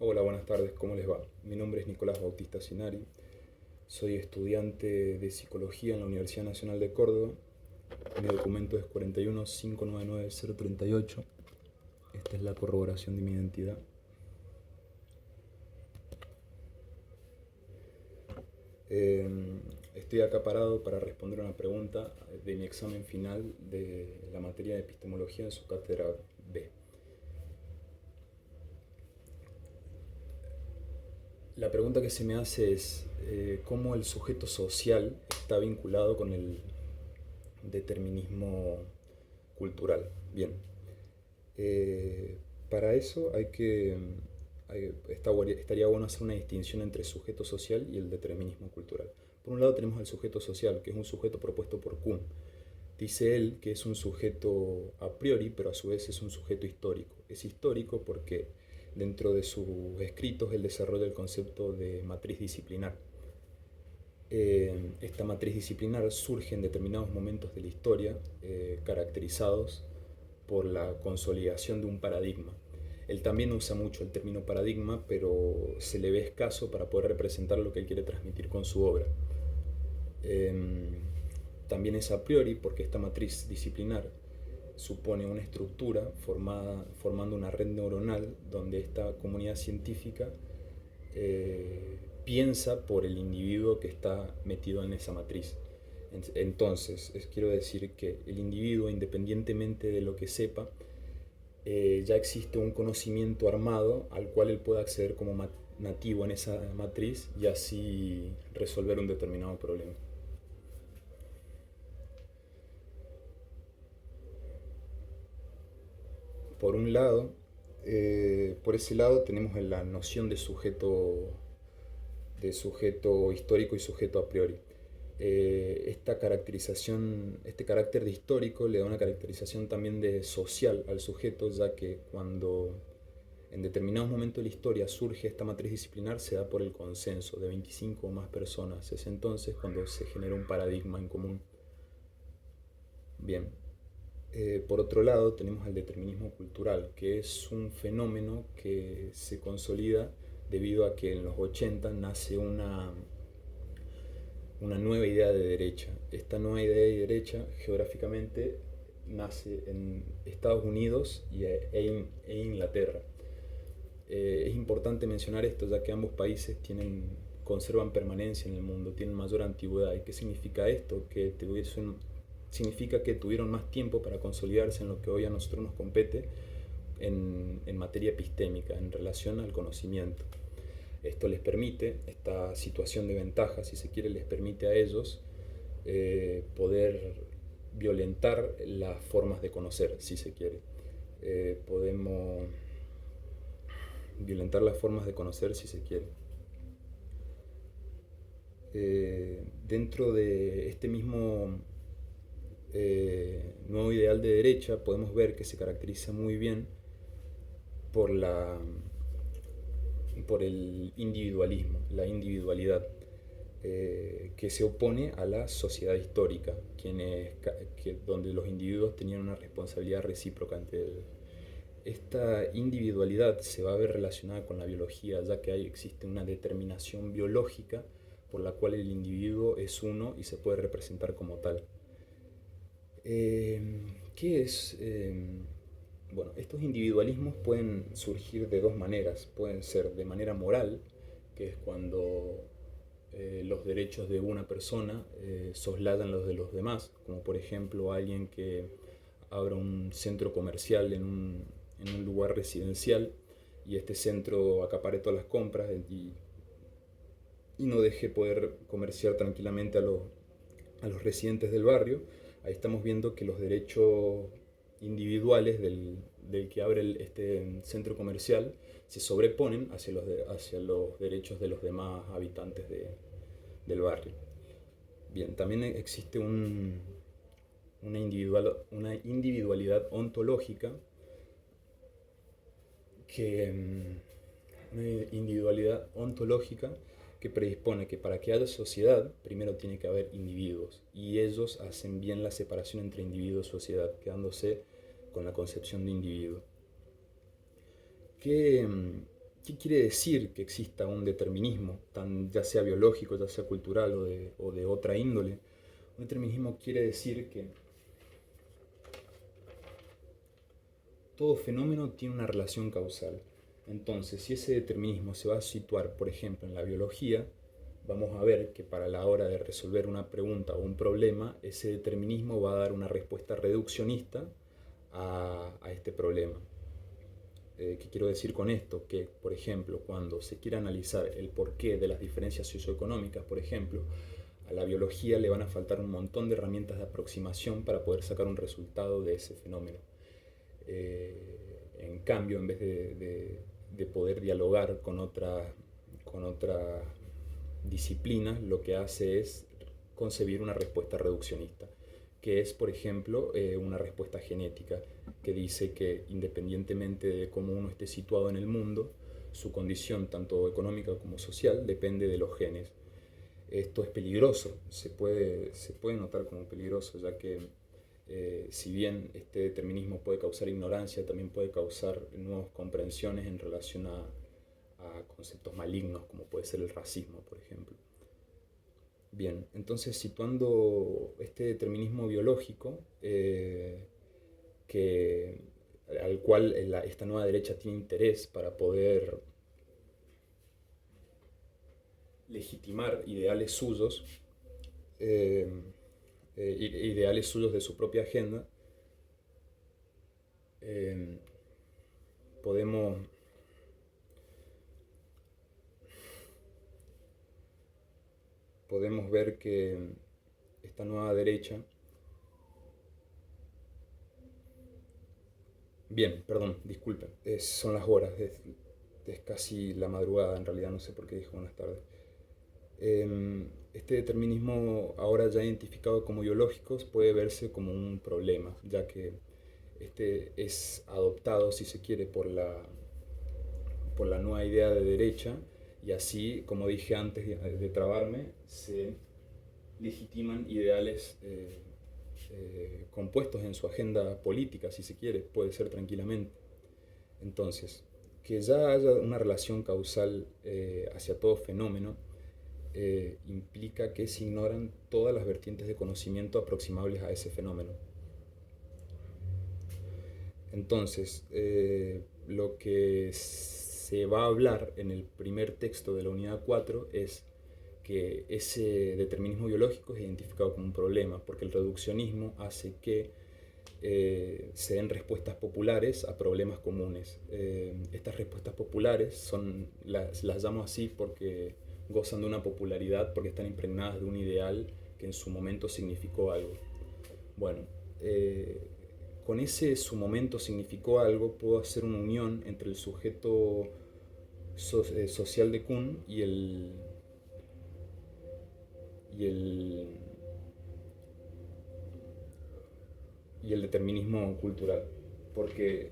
Hola, buenas tardes, ¿cómo les va? Mi nombre es Nicolás Bautista Sinari, soy estudiante de Psicología en la Universidad Nacional de Córdoba. Mi documento es 41599038. Esta es la corroboración de mi identidad. Eh, Estoy acá parado para responder una pregunta de mi examen final de la materia de epistemología en su cátedra B. La pregunta que se me hace es cómo el sujeto social está vinculado con el determinismo cultural. Bien, eh, para eso estaría bueno hacer una distinción entre sujeto social y el determinismo cultural. Por un lado tenemos al sujeto social, que es un sujeto propuesto por Kuhn. Dice él que es un sujeto a priori, pero a su vez es un sujeto histórico. Es histórico porque dentro de sus escritos él desarrolla el concepto de matriz disciplinar. Esta matriz disciplinar surge en determinados momentos de la historia, caracterizados por la consolidación de un paradigma. Él también usa mucho el término paradigma, pero se le ve escaso para poder representar lo que él quiere transmitir con su obra. También es a priori porque esta matriz disciplinar supone una estructura formando una red neuronal donde esta comunidad científica piensa por el individuo que está metido en esa matriz. Entonces, quiero decir que el individuo, independientemente de lo que sepa, ya existe un conocimiento armado al cual él puede acceder como nativo en esa matriz y así resolver un determinado problema. Por un lado, por ese lado tenemos la noción de sujeto histórico y sujeto a priori. Esta caracterización, este carácter de histórico le da una caracterización también de social al sujeto, ya que cuando en determinados momentos de la historia surge esta matriz disciplinar, se da por el consenso de 25 o más personas. Es entonces cuando se genera un paradigma en común. Bien, por otro lado tenemos el determinismo cultural, que es un fenómeno que se consolida debido a que en los 80 nace una nueva idea de derecha. Esta nueva idea de derecha geográficamente nace en Estados Unidos e Inglaterra. Es importante mencionar esto ya que ambos países conservan permanencia en el mundo, tienen mayor antigüedad. ¿Y qué significa esto? Significa que tuvieron más tiempo para consolidarse en lo que hoy a nosotros nos compete en materia epistémica, en relación al conocimiento. Esto les permite, esta situación de ventaja, si se quiere, les permite a ellos poder violentar las formas de conocer, si se quiere. Podemos violentar las formas de conocer, si se quiere. Dentro de este mismo nuevo ideal de derecha, podemos ver que se caracteriza muy bien por por el individualismo, la individualidad, que se opone a la sociedad histórica, donde los individuos tenían una responsabilidad recíproca ante él. Esta individualidad se va a ver relacionada con la biología, ya que existe una determinación biológica por la cual el individuo es uno y se puede representar como tal. ¿Qué es? Bueno, estos individualismos pueden surgir de dos maneras. Pueden ser de manera moral, que es cuando los derechos de una persona soslayan los de los demás, como por ejemplo alguien que abra un centro comercial en un lugar residencial y este centro acapare todas las compras y no deje poder comerciar tranquilamente a los residentes del barrio. Ahí estamos viendo que los derechos individuales del que abre este centro comercial se sobreponen hacia los derechos de los demás habitantes del barrio. Bien, también existe una individualidad ontológica que, una individualidad ontológica que predispone que para que haya sociedad primero tiene que haber individuos y ellos hacen bien la separación entre individuo y sociedad, quedándose con la concepción de individuo. ¿Qué, ¿Qué quiere decir que exista un determinismo, ya sea biológico, ya sea cultural o de otra índole? Un determinismo quiere decir que todo fenómeno tiene una relación causal. Entonces, si ese determinismo se va a situar, por ejemplo, en la biología, vamos a ver que para la hora de resolver una pregunta o un problema, ese determinismo va a dar una respuesta reduccionista a este problema. ¿Qué quiero decir con esto? Que, por ejemplo, cuando se quiere analizar el porqué de las diferencias socioeconómicas, por ejemplo, a la biología le van a faltar un montón de herramientas de aproximación para poder sacar un resultado de ese fenómeno. En cambio, en vez de poder dialogar con otra disciplina, lo que hace es concebir una respuesta reduccionista, que es, por ejemplo, una respuesta genética, que dice que independientemente de cómo uno esté situado en el mundo, su condición, tanto económica como social, depende de los genes. Esto es peligroso, se puede notar como peligroso, ya que si bien este determinismo puede causar ignorancia, también puede causar nuevas comprensiones en relación a conceptos malignos, como puede ser el racismo, por ejemplo. Bien, entonces situando este determinismo biológico, que, al cual esta nueva derecha tiene interés para poder legitimar ideales suyos, eh, ideales suyos de su propia agenda, eh, podemos, podemos ver que esta nueva derecha... Bien, perdón, disculpen, son las horas, es casi la madrugada, en realidad no sé por qué dije buenas tardes. Este determinismo ahora ya identificado como biológicos puede verse como un problema, ya que este es adoptado, si se quiere, por la nueva idea de derecha, y así, como dije antes de trabarme, se legitiman ideales compuestos en su agenda política, si se quiere, puede ser tranquilamente. Entonces, que ya haya una relación causal hacia todo fenómeno implica que se ignoran todas las vertientes de conocimiento aproximables a ese fenómeno. Entonces, lo que se va a hablar en el primer texto de la unidad 4 es que ese determinismo biológico es identificado como un problema, porque el reduccionismo hace que se den respuestas populares a problemas comunes. Estas respuestas populares las llamo así porque gozan de una popularidad, porque están impregnadas de un ideal que en su momento significó algo. Bueno, con ese su momento significó algo, puedo hacer una unión entre el sujeto social de Kuhn y el, y el determinismo cultural. Porque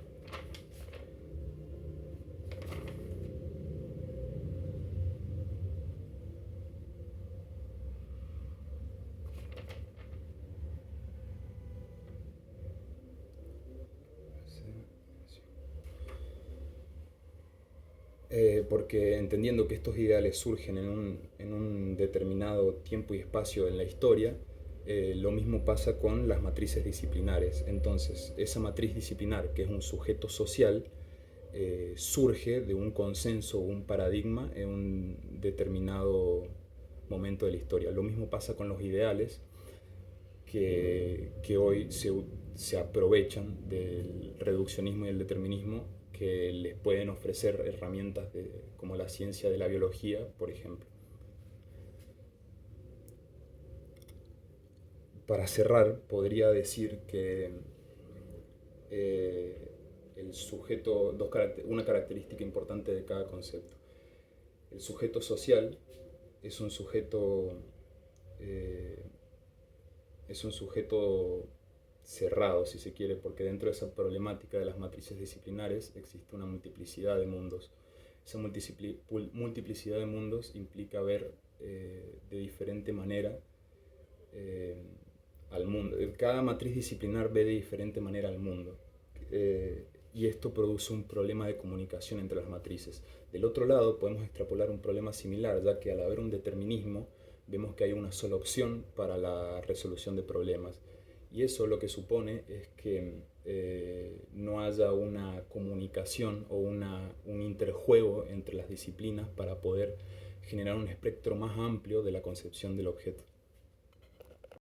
porque entendiendo que estos ideales surgen en un determinado tiempo y espacio en la historia, lo mismo pasa con las matrices disciplinares. Entonces, esa matriz disciplinar, que es un sujeto social, surge de un consenso o un paradigma en un determinado momento de la historia. Lo mismo pasa con los ideales que hoy se aprovechan del reduccionismo y el determinismo, que les pueden ofrecer herramientas como la ciencia de la biología, por ejemplo. Para cerrar, podría decir que eh, el sujeto, una característica importante de cada concepto. El sujeto social es un sujeto, eh, es un sujeto cerrado, si se quiere, porque dentro de esa problemática de las matrices disciplinares existe una multiplicidad de mundos. Esa multiplicidad de mundos implica ver de diferente manera al mundo. Cada matriz disciplinar ve de diferente manera al mundo. y esto produce un problema de comunicación entre las matrices. Del otro lado, podemos extrapolar un problema similar, ya que al haber un determinismo, vemos que hay una sola opción para la resolución de problemas. Y eso lo que supone es que no haya una comunicación o un interjuego entre las disciplinas para poder generar un espectro más amplio de la concepción del objeto.